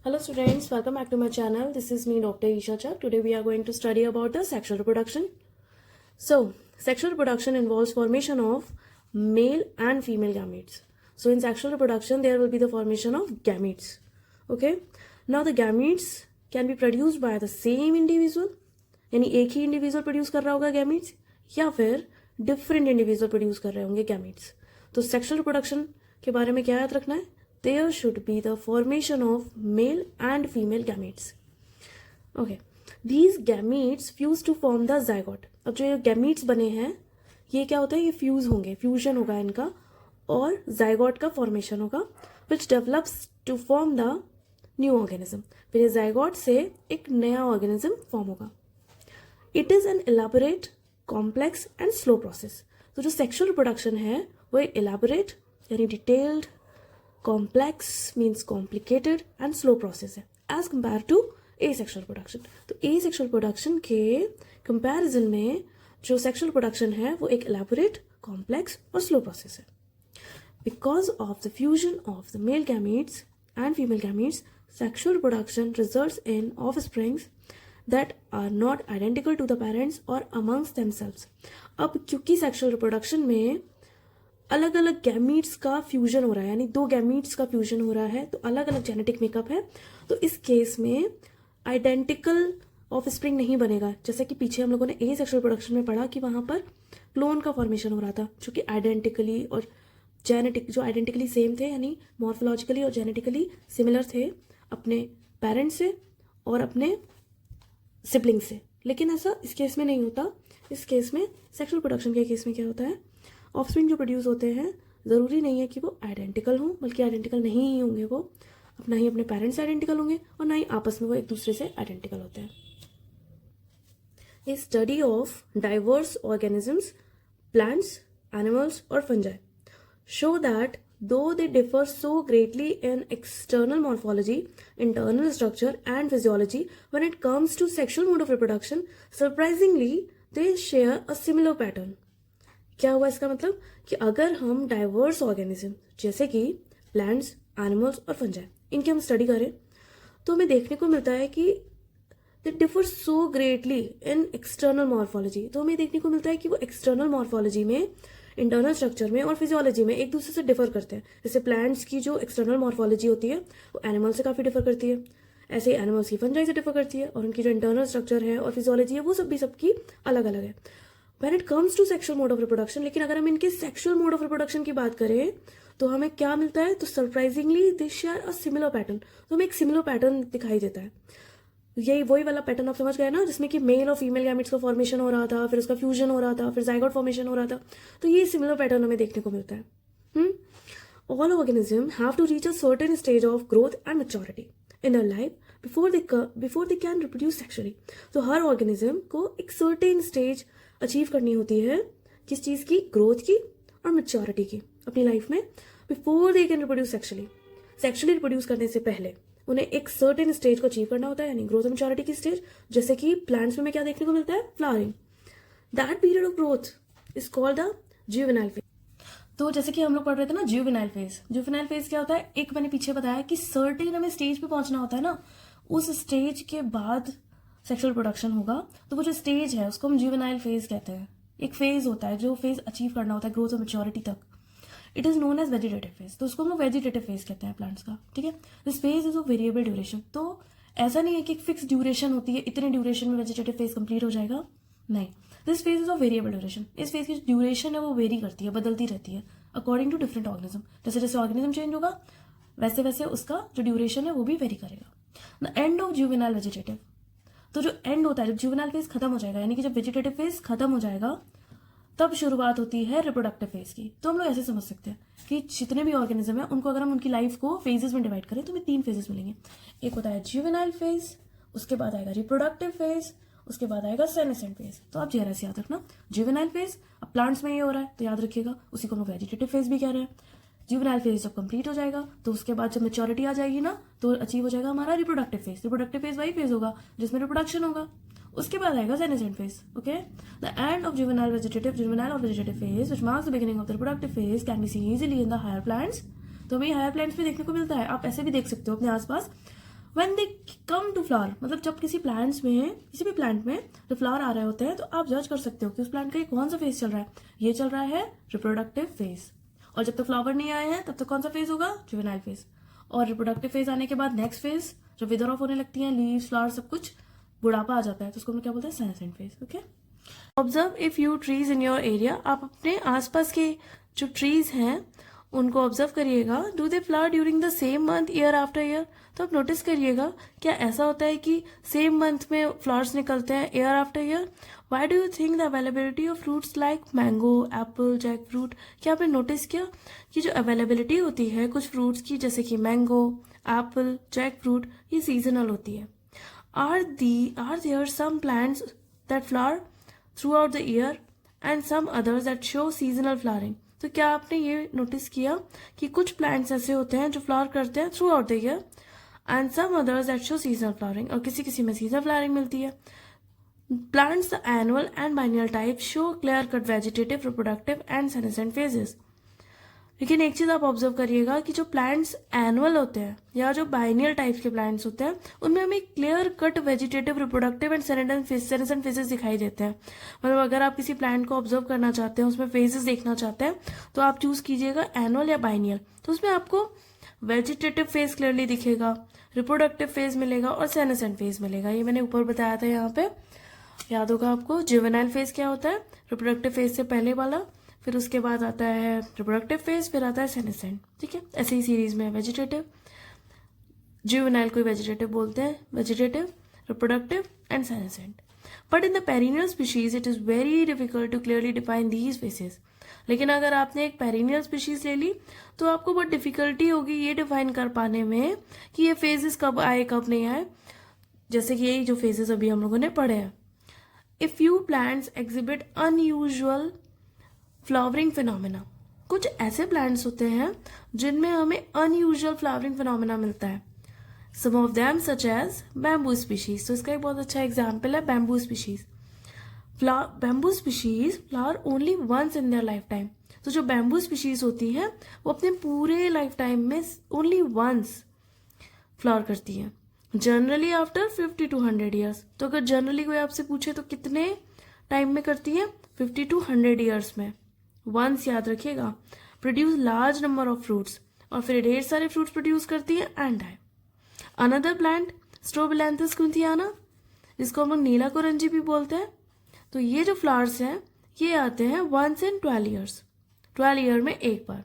Hello students, welcome back to my channel. This is me Dr. Isha Chak. Today we are going to study about the sexual reproduction. So, sexual reproduction involves formation of male and female gametes. So in sexual reproduction there will be the formation of gametes. Okay? Now the gametes can be produced by the same individual, यानी एक ही individual produce कर रहा होगा gametes या फिर different individual produce कर रहे होंगे गैमीट्स. तो सेक्सुअल रिप्रोडक्शन के बारे में क्या याद रखना है? There should be the formation of male and female gametes. Okay. These gametes fuse to form the zygote. अब जो ये gametes बने हैं ये क्या होता है? ये फ्यूज होंगे, फ्यूजन होगा इनका और जाइगोट का फॉर्मेशन होगा which develops to form the new organism. फिर ये जाइगोट से एक नया ऑर्गेनिज्म फॉर्म होगा. It is an elaborate complex and slow process. तो जो सेक्सुअल रिप्रोडक्शन है वो एक एलाबोरेट यानी detailed, complex means complicated and slow process है as compare to asexual production. तो एसेक्सुअल प्रोडक्शन के कंपैरिजन में जो सेक्सुअल प्रोडक्शन है वो एक एलाबोरेट, कॉम्प्लेक्स और स्लो प्रोसेस है. Because of the fusion of the male gametes and female gametes, sexual reproduction results in offsprings that are not identical to the parents or amongst themselves. अब क्योंकि sexual reproduction में अलग अलग gametes का fusion हो रहा है, यानी दो गैमीट्स का फ्यूजन हो रहा है, तो अलग अलग जेनेटिक मेकअप है, तो इस केस में आइडेंटिकल ऑफस्प्रिंग नहीं बनेगा. जैसे कि पीछे हम लोगों ने ए सेक्सुअल रिप्रोडक्शन में पढ़ा कि वहां पर क्लोन का फॉर्मेशन हो रहा था जो कि आइडेंटिकली और जेनेटिक जो आइडेंटिकली सेम थे, यानी मॉर्फोलॉजिकली और जेनेटिकली सिमिलर थे अपने पेरेंट्स से और अपने सिबलिंग से. लेकिन ऐसा इस केस में नहीं होता. इस केस में सेक्सुअल प्रोडक्शन के केस में क्या होता है, ऑफस्प्रिंग जो प्रोड्यूस होते हैं ज़रूरी नहीं है कि वो आइडेंटिकल हों, बल्कि आइडेंटिकल नहीं ही होंगे. वो ना ही अपने पेरेंट्स से आइडेंटिकल होंगे और ना ही आपस में वो एक दूसरे से आइडेंटिकल होते हैं. A study of diverse organisms, plants, animals और fungi show that though they differ so greatly in external morphology, internal structure and physiology, when it comes to sexual mode of reproduction, surprisingly they share a similar pattern. क्या हुआ इसका मतलब कि अगर हम diverse organism जैसे कि plants, animals और फंजाई इनकी हम स्टडी करें तो हमें देखने को मिलता है कि they differ so greatly in external morphology. तो हमें देखने को मिलता है कि वो एक्सटर्नल मॉर्फोलॉजी में, इंटरनल स्ट्रक्चर में और फिजियोलॉजी में एक दूसरे से डिफर करते हैं. जैसे प्लांट्स की जो एक्सटर्नल मॉर्फोलॉजी होती है वो एनिमल से काफ़ी डिफर करती है, ऐसे ही एनिमल्स की फंजाई से डिफर करती है, और उनकी जो इंटरनल स्ट्रक्चर है और फिजियोलॉजी है वो सबकी अलग अलग है. When it comes to sexual mode of reproduction, लेकिन अगर हम इनके सेक्सुअल मोड ऑफ रिप्रोडक्शन की बात करें तो हमें क्या मिलता है, तो surprisingly they share a similar pattern. तो हमें एक सिमिलर पैटर्न दिखाई देता है. यही वही वाला पैटर्न आप समझ गए ना, जिसमें कि मेल और फीमेल गैमेट्स का फॉर्मेशन हो रहा था, फिर उसका फ्यूजन हो रहा था, फिर जाइगोट फॉर्मेशन हो रहा था. तो ये सिमिलर पैटर्न हमें देखने को मिलता है. All organism have to reach a certain stage of growth and maturity in their life before they can reproduce sexually. तो हर ऑर्गेनिज्म को एक सर्टेन स्टेज अचीव करनी होती है, किस चीज़ की, ग्रोथ की और मैच्योरिटी की अपनी लाइफ में, before they can reproduce sexually reproduce करने से पहले उन्हें एक सर्टेन स्टेज को अचीव करना होता है, यानी ग्रोथ और मैच्योरिटी की स्टेज. जैसे कि प्लांट्स में हमें क्या देखने को मिलता है, flowering. That period of growth is called the juvenile phase. तो जैसे कि हम लोग पढ़ रहे थे ना जुवेनाइल फेज. जुवेनाइल फेज क्या होता है, एक मैंने पीछे बताया कि सर्टेन हमें स्टेज पे पहुंचना होता है ना, उस स्टेज के बाद सेक्सुअल प्रोडक्शन होगा. तो वो जो स्टेज है उसको हम जुवेनाइल फेज कहते हैं. एक फेज होता है जो फेज अचीव करना होता है ग्रोथ और मैच्योरिटी तक. It is known as vegetative phase. तो उसको हम लोग वेजिटेटिव फेज कहते हैं प्लांट्स का. ठीक है. This phase is of variable duration. तो ऐसा नहीं है कि एक फिक्स ड्यूरेशन होती है, इतने ड्यूरेशन में वेजिटेटिव फेज कंप्लीट हो जाएगा, नहीं. This phase is of variable duration. इस फेज की ड्यूरेशन है वो वेरी करती है, बदलती रहती है अकॉर्डिंग टू डिफरेंट ऑर्गेनिज्म. जैसे जैसे ऑर्गेनिज्म चेंज होगा वैसे वैसे उसका जो ड्यूरेशन है वो भी वेरी करेगा. The end of juvenile vegetative. तो जो एंड होता है, जब जुवेनाइल फेज खत्म हो जाएगा, यानी कि जब वेजिटेटिव फेज खत्म हो जाएगा तब शुरुआत होती है रिप्रोडक्टिव फेज की. तो हम लोग ऐसे समझ सकते हैं कि जितने भी ऑर्गेनिज्म है उनको अगर हम उनकी लाइफ को फेजेस में डिवाइड करें तो हमें 3 फेजेस मिलेंगे. एक होता है जुवेनाइल फेज, उसके बाद आएगा रिप्रोडक्टिव फेज, उसके बाद आएगा सेनेसेंट फेज. तो आप जरा से याद रखना, जुवेनाइल फेज अब प्लांट्स में ये हो रहा है तो याद रखिएगा, उसी को हम वेजिटेटिव फेज भी कह रहे हैं. जुवेनाइल फेज जब कंप्लीट हो जाएगा तो उसके बाद जब मैच्योरिटी आ जाएगी ना तो अचीव हो जाएगा हमारा रिप्रोडक्टिव फेज. रिप्रोडक्टिव फेज वही फेज होगा जिसमें रिप्रोडक्शन होगा. उसके बाद आएगा senescent phase. Okay. The end of juvenile और vegetative phase which marks the beginning of the reproductive phase can be seen easily in the higher plants. तो हमें हायर प्लांट्स में देखने को मिलता है. आप ऐसे भी देख सकते हो अपने आसपास, when they come to flower, मतलब जब किसी प्लांट्स में, किसी भी प्लांट में जो फ्लावर आ रहे होते हैं, तो आप जज कर सकते हो कि उस प्लांट का ये कौन सा फेज चल रहा है. ये चल रहा है रिप्रोडक्टिव फेज. और जब तक फ्लावर नहीं आए हैं तब तक कौन सा फेज होगा? Juvenile phase. और रिप्रोडक्टिव फेज आने के बाद नेक्स्ट फेज जब विदर ऑफ होने लगती है, लीव्स, फ्लावर, सब कुछ, बुढ़ापा आ जाता है, तो उसको हम क्या बोलते हैं? Senescent phase. Okay. Observe a few trees in your area. आप अपने आसपास के जो ट्रीज हैं उनको ऑब्जर्व करिएगा. Do they flower during the same month year after year. तो आप नोटिस करिएगा क्या ऐसा होता है कि सेम मंथ में फ्लावर्स निकलते हैं year after year. Why do you think the availability of fruits like mango, apple, jackfruit, क्या आपने नोटिस किया कि जो अवेलेबिलिटी होती है कुछ फ्रूट्स की, जैसे कि मैंगो, एप्पल, जैक फ्रूट, ये सीजनल होती है. Are there some plants that flower throughout the year and some others that show seasonal flowering. तो क्या आपने ये नोटिस किया कि कुछ प्लांट्स ऐसे होते हैं जो फ्लावर करते हैं throughout the year and some others that show seasonal flowering, और किसी किसी में सीजनल फ्लावरिंग मिलती है. Plants the annual and biennial type show clear cut vegetative, reproductive and senescent phases. लेकिन एक चीज आप ऑब्जर्व करिएगा कि जो प्लांट्स एनुअल होते हैं या जो बाइनियल टाइप्स के प्लांट्स होते हैं उनमें हमें clear cut vegetative, reproductive and senescent phases दिखाई देते हैं. मतलब अगर आप किसी प्लांट को ऑब्जर्व करना चाहते हैं, उसमें फेजेस देखना चाहते हैं, तो आप चूज कीजिएगा एनुअल या बाइनियल. तो उसमें आपको वेजिटेटिव फेज क्लियरली दिखेगा, रिप्रोडक्टिव फेज मिलेगा और सेनेसेंट फेज मिलेगा. ये मैंने ऊपर बताया था, यहाँ पे याद होगा आपको. जुवेनाइल फेज क्या होता है? रिप्रोडक्टिव फेज से पहले वाला, फिर उसके बाद आता है रिप्रोडक्टिव फेज, फिर आता है सेनेसेंट. ठीक है, ऐसे ही सीरीज में वेजिटेटिव, जुवेनाइल को वेजिटेटिव बोलते हैं, vegetative, reproductive and senescent. But in the perennial species it is very difficult to clearly define these phases. लेकिन अगर आपने एक पेरिनियल स्पीशीज ले ली तो आपको बहुत डिफिकल्टी होगी ये डिफाइन कर पाने में कि ये फेजेस कब आए कब नहीं आए, जैसे कि यही जो फेजेस अभी हम लोगों ने पढ़े हैं. A few plants exhibit unusual flowering phenomena. कुछ ऐसे प्लांट्स होते हैं जिनमें हमें अनयूजुअल फ्लावरिंग फिनोमेना मिलता है. Some of them such as bamboo species. तो इसका एक बहुत अच्छा एग्जाम्पल है bamboo species. Bamboo species flower only once in their life time. तो जो बैम्बू स्पीशीज होती हैं वो अपने पूरे लाइफ टाइम में ओनली वंस फ्लावर करती हैं, जनरली आफ्टर 50 to 100 ईयर्स. तो अगर जनरली कोई आपसे पूछे तो कितने टाइम में करती है? 50 to 100 ईयर्स में. वंस याद रखिएगा. Produce large number of fruits, और फिर ढेर सारे फ्रूट्स प्रोड्यूस करती है एंड डाई. अनदर प्लांट स्ट्रोबिलैंथस क्विंथियाना, जिसको हम लोग नीला कुरंजी भी बोलते हैं. तो ये जो फ्लावर्स हैं ये आते हैं वंस इन 12 ईयर्स, 12 ईयर में एक बार.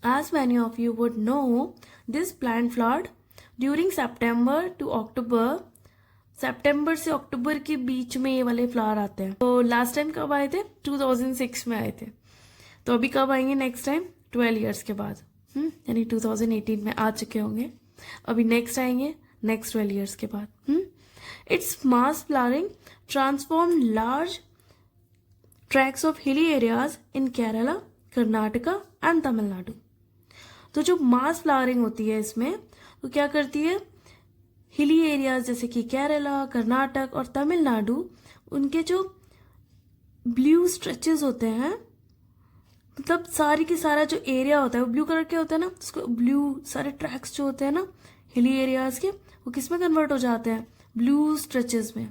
As many of you would know, this plant flowered during September to October. सितंबर से अक्टूबर के बीच में ये वाले फ्लावर आते हैं. तो लास्ट टाइम कब आए थे? 2006 में आए थे. तो अभी कब आएंगे नेक्स्ट टाइम? 12 ईयर्स के बाद. यानी 2018 में आ चुके होंगे. अभी नेक्स्ट आएंगे नेक्स्ट 12 ईयर्स के बाद. Its mass flowering transform large tracks of hilly areas in Kerala, Karnataka and Tamil Nadu. तो जो मास फ्लावरिंग होती है इसमें, तो क्या करती है, हिली एरियाज जैसे कि केरला, कर्नाटक और तमिलनाडु, उनके जो ब्लू स्ट्रेचेस होते हैं, मतलब सारी की सारा जो एरिया होता है वो ब्लू कलर के होता है ना, उसको ब्लू सारे ट्रैक्स जो होते हैं ना हिली एरियाज के, वो किस में कन्वर्ट हो जाते हैं? ब्लू स्ट्रेचेस में.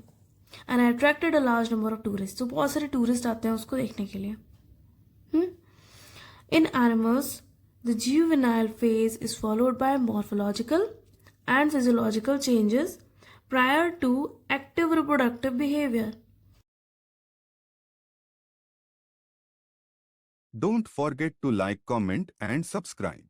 And attracted a large number of tourist. तो बहुत सारे टूरिस्ट आते हैं उसको देखने के लिए. इन animals the juvenile phase is followed by morphological and physiological changes prior to active reproductive behavior. Don't forget to like, comment and subscribe.